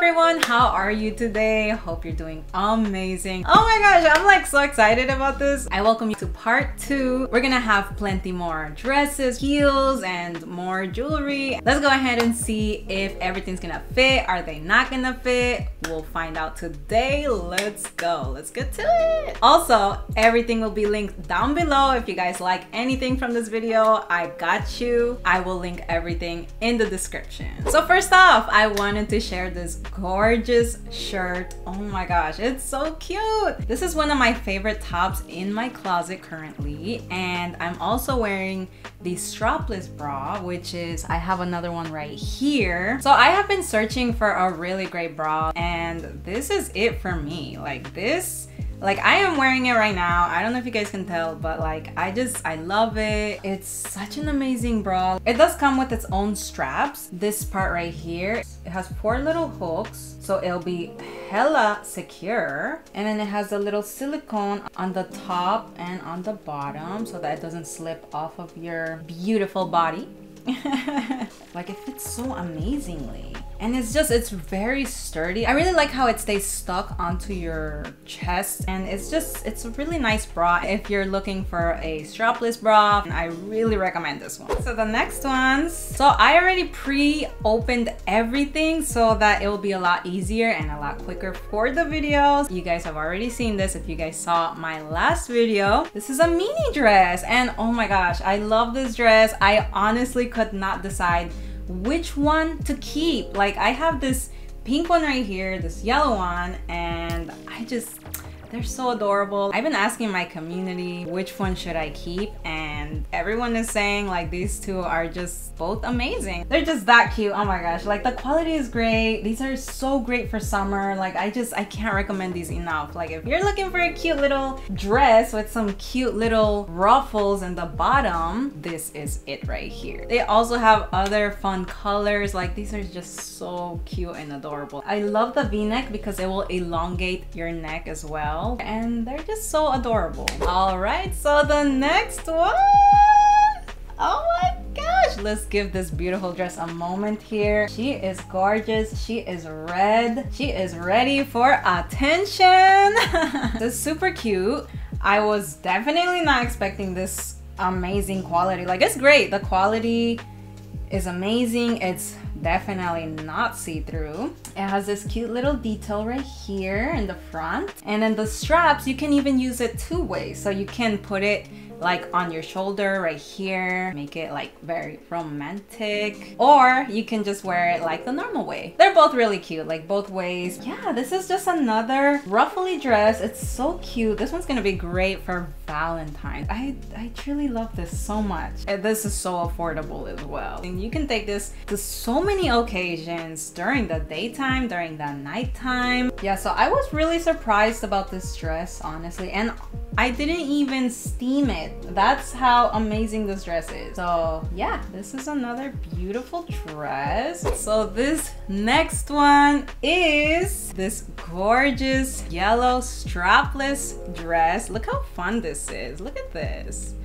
everyone, how are you today? Hope you're doing amazing. Oh my gosh, I'm like so excited about this. I welcome you to part 2. We're gonna have plenty more dresses, heels, and more jewelry. Let's go ahead and see if everything's gonna fit. Are they not gonna fit? We'll find out today. Let's go. Let's get to it. Also, everything will be linked down below. If you guys like anything from this video, I got you. I will link everything in the description. So first off, I wanted to share this gorgeous shirt. Oh my gosh, it's so cute. This is one of my favorite tops in my closet currently, and I'm also wearing the strapless bra, which is, I have another one right here. So I have been searching for a really great bra, and this is it for me. Like this, like I am wearing it right now. I don't know if you guys can tell, but like I love it. It's such an amazing bra. It does come with its own straps. This part right here, it has 4 little hooks, so it'll be hella secure. And then it has a little silicone on the top and on the bottom so that it doesn't slip off of your beautiful body. Like it fits so amazingly, and it's very sturdy. I really like how it stays stuck onto your chest, and it's a really nice bra if you're looking for a strapless bra. I really recommend this one. So the next ones, so I already pre-opened everything so that it will be a lot easier and a lot quicker for the videos. You guys have already seen this if you guys saw my last video. This is a mini dress, and oh my gosh, I love this dress. I honestly could not decide which one to keep. Like I have this pink one right here, this yellow one, and they're so adorable. I've been asking my community which one should I keep, and everyone is saying like these two are just both amazing. They're just that cute. Oh my gosh, like the quality is great. These are so great for summer. Like I can't recommend these enough. Like if you're looking for a cute little dress with some cute little ruffles in the bottom, this is it right here. They also have other fun colors. Like these are just so cute and adorable. I love the v-neck because it will elongate your neck as well, and they're just so adorable. All right, so the next one, oh my gosh, let's give this beautiful dress a moment here. She is gorgeous. She is red. She is ready for attention. This is super cute. I was definitely not expecting this amazing quality. Like it's great. The quality is amazing. It's definitely not see-through. It has this cute little detail right here in the front, and then the straps, you can even use it 2 ways. So you can put it like on your shoulder right here, make it like very romantic, or you can just wear it like the normal way. They're both really cute, like both ways. Yeah, this is just another ruffly dress. It's so cute. This one's gonna be great for Valentine's. I truly love this so much, and this is so affordable as well, and you can take this to so many occasions during the daytime, during the nighttime. Yeah, so I was really surprised about this dress, honestly, and I didn't even steam it. That's how amazing this dress is. So yeah, this is another beautiful dress. So this next one is this gorgeous yellow strapless dress. Look how fun this is. Look at this.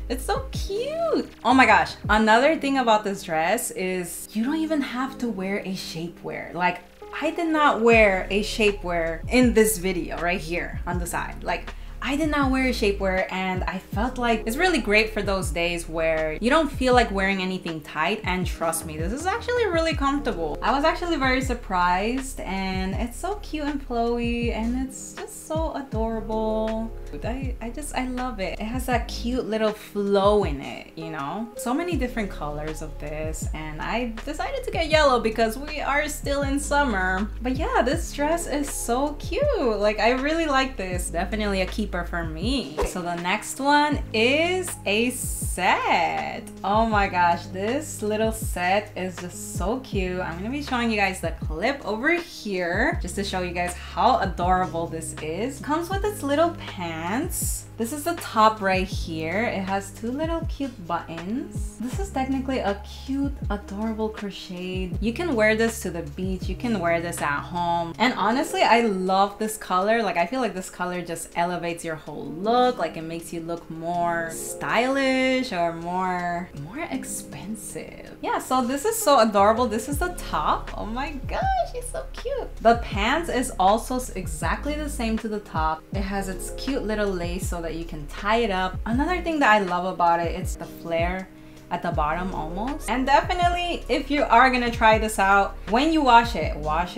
It's so cute. Oh my gosh. Another thing about this dress is you don't even have to wear a shapewear. Like I did not wear a shapewear in this video right here on the side. Like I did not wear a shapewear, and I felt like it's really great for those days where you don't feel like wearing anything tight. And trust me, this is actually really comfortable. I was actually very surprised, and it's so cute and flowy, and it's just so adorable. I love it. It has that cute little flow in it, you know? So many different colors of this, and I decided to get yellow because we are still in summer. But yeah, this dress is so cute. Like I really like this. Definitely a keeper for me. So the next one is a set. Oh my gosh, this little set is just so cute. I'm gonna be showing you guys the clip over here just to show you guys how adorable this is. Comes with its little pants. This is the top right here. It has 2 little cute buttons. This is technically a cute, adorable crocheted. You can wear this to the beach. You can wear this at home. And honestly, I love this color. Like I feel like this color just elevates your whole look. Like it makes you look more stylish or more expensive. Yeah, so this is so adorable. This is the top. Oh my gosh, she's so cute. The pants is also exactly the same to the top. It has its cute little lace so that you can tie it up. Another thing that I love about it, it's the flare at the bottom almost. And definitely, if you are gonna try this out, when you wash it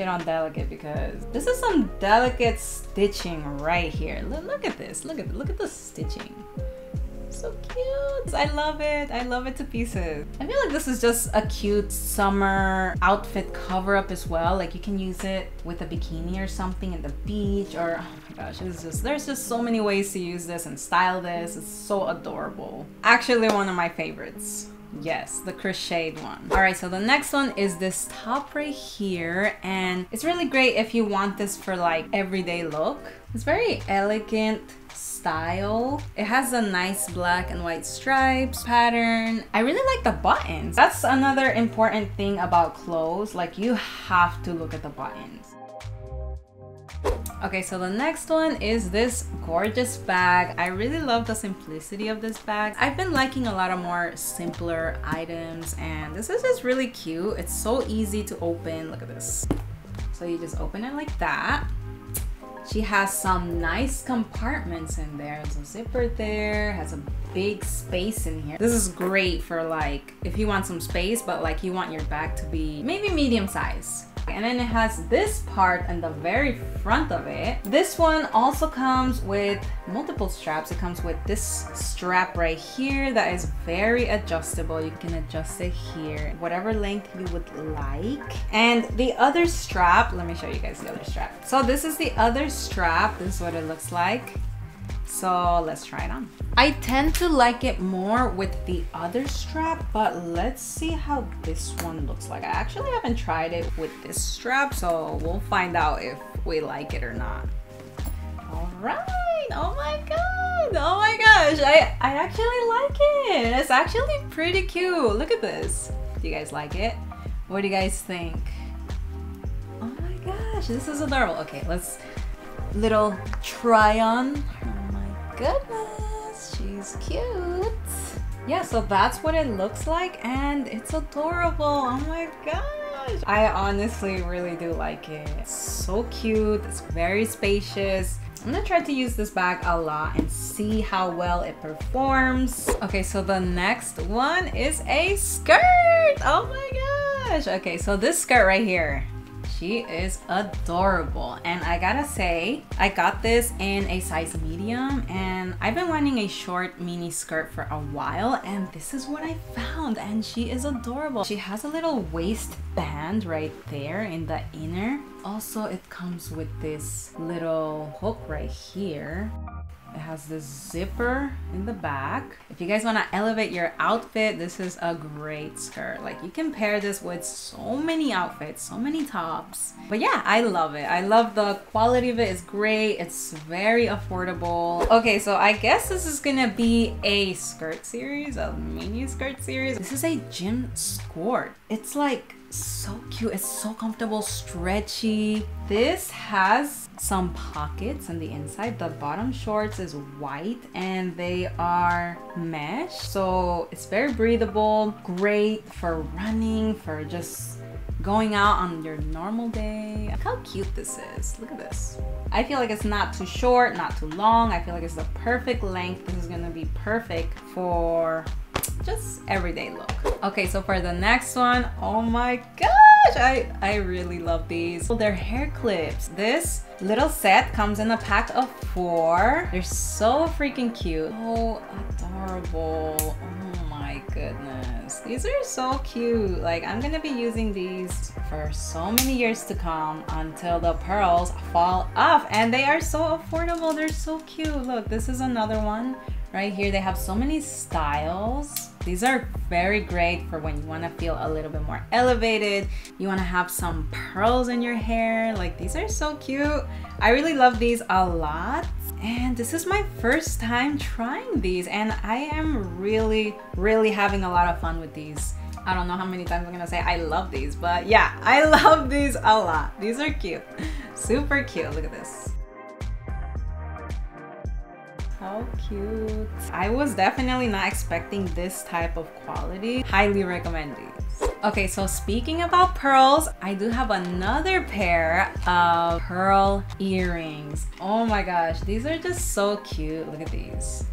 on delicate, because this is some delicate stitching right here. Look at this, look at the stitching. So cute. I love it. I love it to pieces. I feel like this is just a cute summer outfit cover up as well. Like you can use it with a bikini or something at the beach, or oh my gosh, there's just so many ways to use this and style this. It's so adorable. Actually one of my favorites. Yes, the crocheted one. All right, so the next one is this top right here, and it's really great if you want this for like everyday look. It's very elegant style. It has a nice black and white stripes pattern. I really like the buttons. That's another important thing about clothes. Like you have to look at the buttons. Okay, so the next one is this gorgeous bag. I really love the simplicity of this bag. I've been liking a lot of more simpler items, and this is just really cute. It's so easy to open. Look at this. So you just open it like that. She has some nice compartments in there. There's a zipper there, has a big space in here. This is great for like, if you want some space, but like you want your bag to be maybe medium size. And then it has this part in the very front of it. This one also comes with multiple straps. It comes with this strap right here that is very adjustable. You can adjust it here, whatever length you would like. And the other strap, let me show you guys the other strap. So this is the other strap. This is what it looks like. So let's try it on. I tend to like it more with the other strap, but let's see how this one looks like. I actually haven't tried it with this strap, so we'll find out if we like it or not. All right, oh my god, oh my gosh, I actually like it. It's actually pretty cute. Look at this. Do you guys like it? What do you guys think? Oh my gosh, this is adorable. Okay, let's little try on. Goodness, she's cute. Yeah, so that's what it looks like, and it's adorable. Oh my gosh, I honestly really do like it. It's so cute. It's very spacious. I'm gonna try to use this bag a lot and see how well it performs. Okay, so the next one is a skirt. Oh my gosh. Okay, so this skirt right here, she is adorable, and I gotta say, I got this in a size medium, and I've been wanting a short mini skirt for a while, and this is what I found, and she is adorable. She has a little waistband right there in the inner. Also, it comes with this little hook right here. It has this zipper in the back. If you guys want to elevate your outfit, this is a great skirt. Like you can pair this with so many outfits, so many tops. But yeah, I love it. I love the quality of it. It's great. It's very affordable. Okay, so I guess this is gonna be a skirt series, a mini skirt series. This is a gym skirt. It's like so cute. It's so comfortable, stretchy. This has some pockets on the inside. The bottom shorts is white and they are mesh, so it's very breathable. Great for running, for just going out on your normal day. Look how cute this is. Look at this. I feel like it's not too short, not too long. I feel like it's the perfect length. This is gonna be perfect for just everyday look. Okay, so for the next one, oh my gosh, I really love these. They're hair clips. This little set comes in a pack of 4. They're so freaking cute. So adorable. Oh my goodness. These are so cute. Like I'm gonna be using these for so many years to come until the pearls fall off, and they are so affordable. They're so cute. Look, this is another one right here. They have so many styles. These are very great for when you want to feel a little bit more elevated. You want to have some pearls in your hair. Like these are so cute. I really love these a lot. And this is my first time trying these, and I am really having a lot of fun with these. I don't know how many times I'm gonna say I love these, but yeah, I love these a lot. These are cute. Super cute. Look at this. How cute. I was definitely not expecting this type of quality. Highly recommend these. Okay, so speaking about pearls, I do have another pair of pearl earrings. Oh my gosh, these are just so cute. Look at these.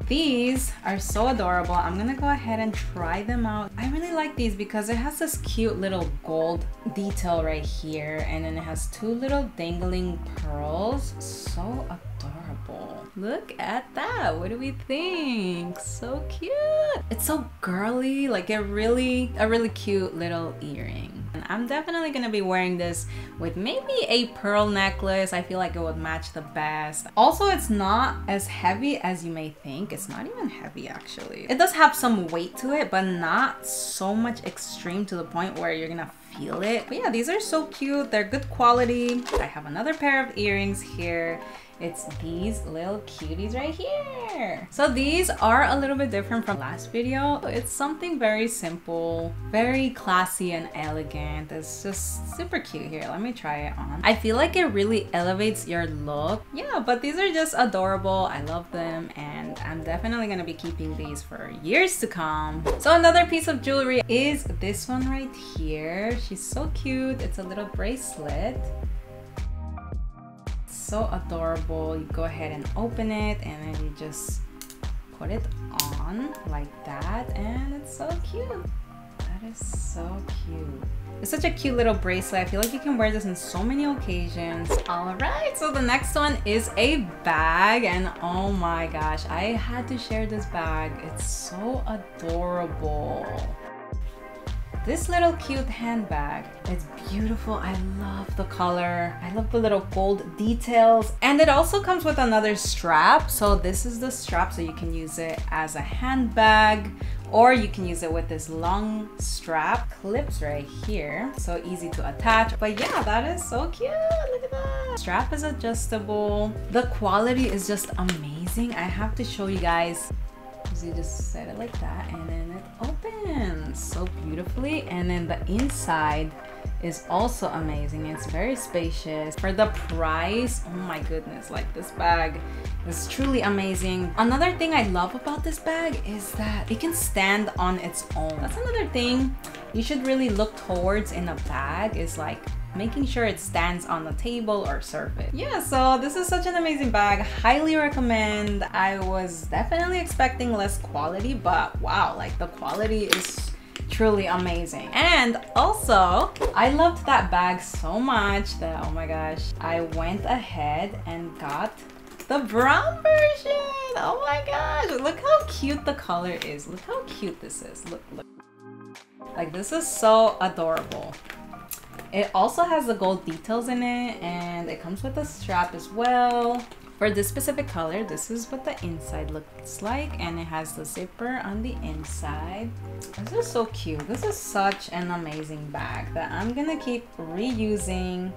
These are so adorable. I'm gonna go ahead and try them out. I really like these because it has this cute little gold detail right here, and then it has two little dangling pearls. So adorable. Look at that. What do we think? So cute. It's so girly, like a really cute little earring. And I'm definitely gonna be wearing this with maybe a pearl necklace. I feel like it would match the best. Also, it's not as heavy as you may think. It's not even heavy actually. It does have some weight to it, but not so much extreme to the point where you're gonna feel it. But yeah, these are so cute. They're good quality. I have another pair of earrings here. It's these little cuties right here. So these are a little bit different from last video. It's something very simple, very classy and elegant. It's just super cute. Here, let me try it on. I feel like it really elevates your look. Yeah, but these are just adorable. I love them, and I'm definitely gonna be keeping these for years to come. So another piece of jewelry is this one right here. She's so cute. It's a little bracelet. So adorable. You go ahead and open it, and then you just put it on like that, and it's so cute. That is so cute. It's such a cute little bracelet. I feel like you can wear this in so many occasions. All right, so the next one is a bag, and oh my gosh, I had to share this bag. It's so adorable. This little cute handbag, it's beautiful. I love the color. I love the little gold details. And it also comes with another strap. So this is the strap, so you can use it as a handbag, or you can use it with this long strap. Clips right here, so easy to attach. But yeah, that is so cute. Look at that. Strap is adjustable. The quality is just amazing. I have to show you guys. So you just set it like that, and then it opens so beautifully. And then the inside is also amazing. It's very spacious. For the price, oh my goodness, like this bag is truly amazing. Another thing I love about this bag is that it can stand on its own. That's another thing you should really look towards in a bag, is like making sure it stands on the table or surface. Yeah, so this is such an amazing bag. Highly recommend. I was definitely expecting less quality, but wow, like the quality is truly amazing. And also, I loved that bag so much that, oh my gosh, I went ahead and got the brown version. Oh my gosh, look how cute the color is. Look how cute this is. Look. Like, this is so adorable. It also has the gold details in it, and it comes with a strap as well. For this specific color, this is what the inside looks like, and it has the zipper on the inside. This is so cute. This is such an amazing bag that I'm gonna keep reusing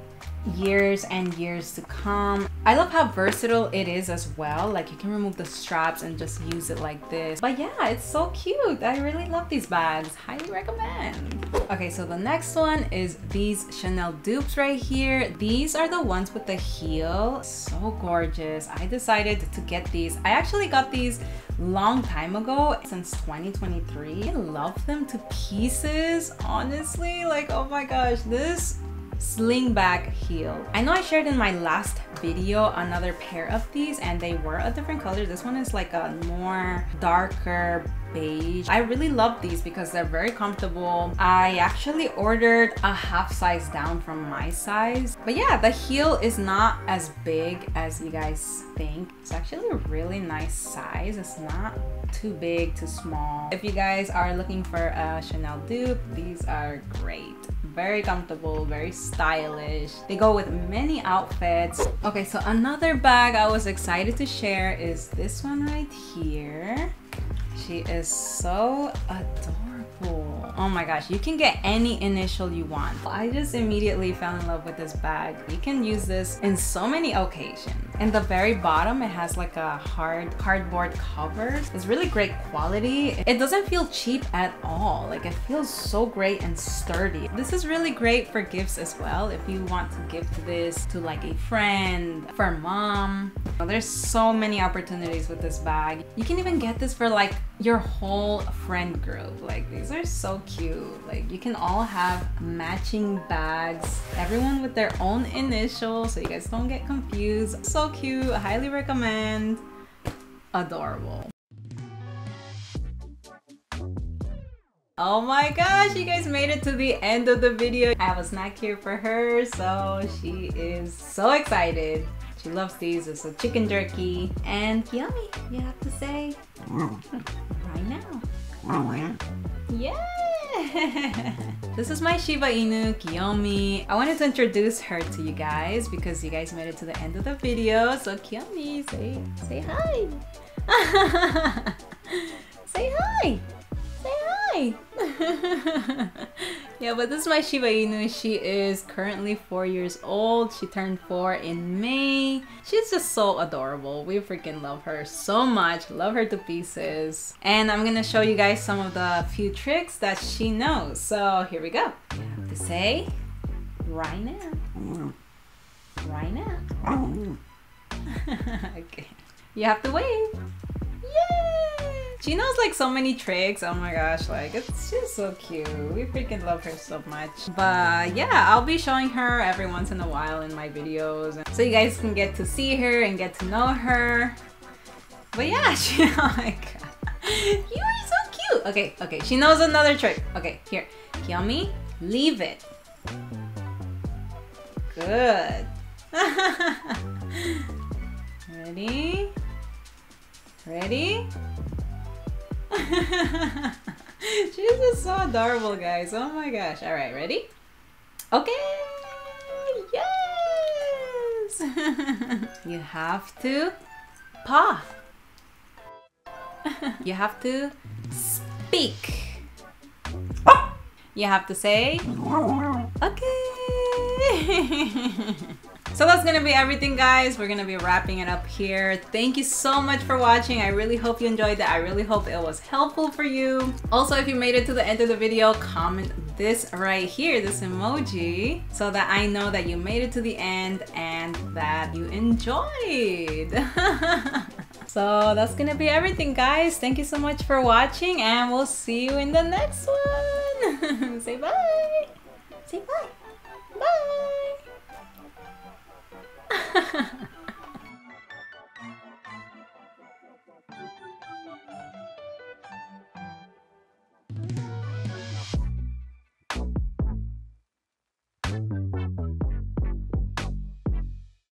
years and years to come. I love how versatile it is as well. Like, you can remove the straps and just use it like this. But yeah, it's so cute. I really love these bags. Highly recommend. Okay, so the next one is these Chanel dupes right here. These are the ones with the heel. So gorgeous. I decided to get these. I actually got these long time ago, since 2023. I love them to pieces, honestly. Like, oh my gosh, this slingback heel. I know I shared in my last video another pair of these, and they were a different color. This one is like a more darker beige. I really love these because they're very comfortable. I actually ordered a half size down from my size. But yeah, the heel is not as big as you guys think. It's actually a really nice size. It's not too big, too small. If you guys are looking for a Chanel dupe, these are great. Very comfortable, very stylish. They go with many outfits. Okay, so another bag I was excited to share is this one right here. She is so adorable. Oh my gosh, you can get any initial you want. I just immediately fell in love with this bag. You can use this in so many occasions. In the very bottom, it has like a hard cardboard cover. It's really great quality. It doesn't feel cheap at all. Like, it feels so great and sturdy. This is really great for gifts as well. If you want to gift this to like a friend, for mom. There's so many opportunities with this bag. You can even get this for like your whole friend group. Like, these are so cute. Like, you can all have matching bags, everyone with their own initials, so you guys don't get confused. So cute. I highly recommend. Adorable. Oh my gosh, you guys made it to the end of the video. I have a snack here for her, so she is so excited. She loves these. It's a chicken jerky. And Kiyomi, you have to say right now. Yeah! This is my Shiba Inu, Kiyomi. I wanted to introduce her to you guys because you guys made it to the end of the video. So Kiyomi, say hi. Say hi. Say hi. Yeah, but this is my Shiba Inu. She is currently 4 years old. She turned 4 in May. She's just so adorable. We freaking love her so much. Love her to pieces. And I'm gonna show you guys some of the few tricks that she knows. So here we go. You have to say right now. Right now. Okay. You have to wave. Yay! She knows like so many tricks. Oh my gosh, like she's so cute. We freaking love her so much. But yeah, I'll be showing her every once in a while in my videos, so you guys can get to see her and get to know her. But yeah, she, oh my god, you are so cute. Okay, she knows another trick. Okay, here, Kiyomi, leave it. Good. Ready? Ready? She's just so adorable, guys. Oh my gosh. All right, ready? Okay. Yes. You have to paw. You have to speak. You have to say okay. So that's gonna be everything, guys. We're gonna be wrapping it up here. Thank you so much for watching. I really hope you enjoyed that. I really hope it was helpful for you. Also, if you made it to the end of the video, comment this right here, this emoji, so that I know that you made it to the end and that you enjoyed. So that's gonna be everything, guys. Thank you so much for watching, and we'll see you in the next one. Say bye. Say bye. Bye.